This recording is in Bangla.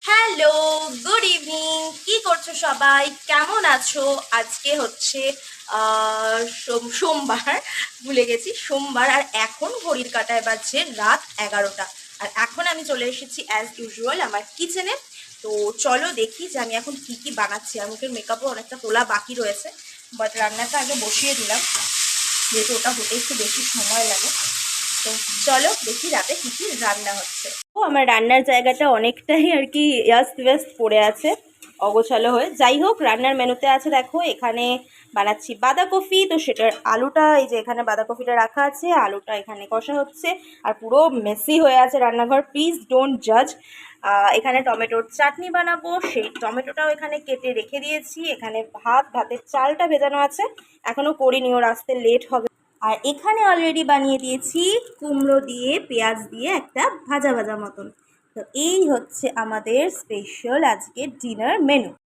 Hello, good evening. কি করছো সবাই? কেমন আছো? আজকে হচ্ছে সোমবার, ভুলে গেছি সোমবার। আর এখন ঘড়ির কাঁটায় বাজছে রাত 11টা। আর এখন আমি চলে এসেছি অ্যাজ ইউজুয়াল আমার কিচেনে। তো চলো দেখি যে আমি এখন কি কি বানাচ্ছি। আর মুখের মেকআপও অনেকটা তোলা বাকি রয়েছে, বাট রান্নাটা আগে বসিয়ে দিলাম, যেহেতু ওটা হতে একটু বেশি সময় লাগে। তো চলো দেখি রাতে কি কি রান্না হচ্ছে। ও আমার রান্নার জায়গাটা অনেকটাই আর কি ইয়াস্ত ব্যস্ত পড়ে আছে, অগোছালো হয়ে। যাই হোক, রান্নার মেনুতে আছে দেখো, এখানে বানাচ্ছি বাঁধাকপি। তো সেটার আলুটা, এই যে এখানে বাঁধাকপিটা রাখা আছে, আলুটা এখানে কষা হচ্ছে। আর পুরো মেসি হয়ে আছে রান্নাঘর, প্লিজ ডোন্ট জাজ। এখানে টমেটোর চাটনি বানাবো, সেই টমেটোটাও এখানে কেটে রেখে দিয়েছি। এখানে ভাতের চালটা ভেজানো আছে, এখনও করিনি, ওর আসতে লেট হবে। আর এখানে অলরেডি বানিয়ে দিয়েছি কুমড়ো দিয়ে পেঁয়াজ দিয়ে একটা ভাজা ভাজা মতন। তো এই হচ্ছে আমাদের স্পেশাল আজকে ডিনার মেনু।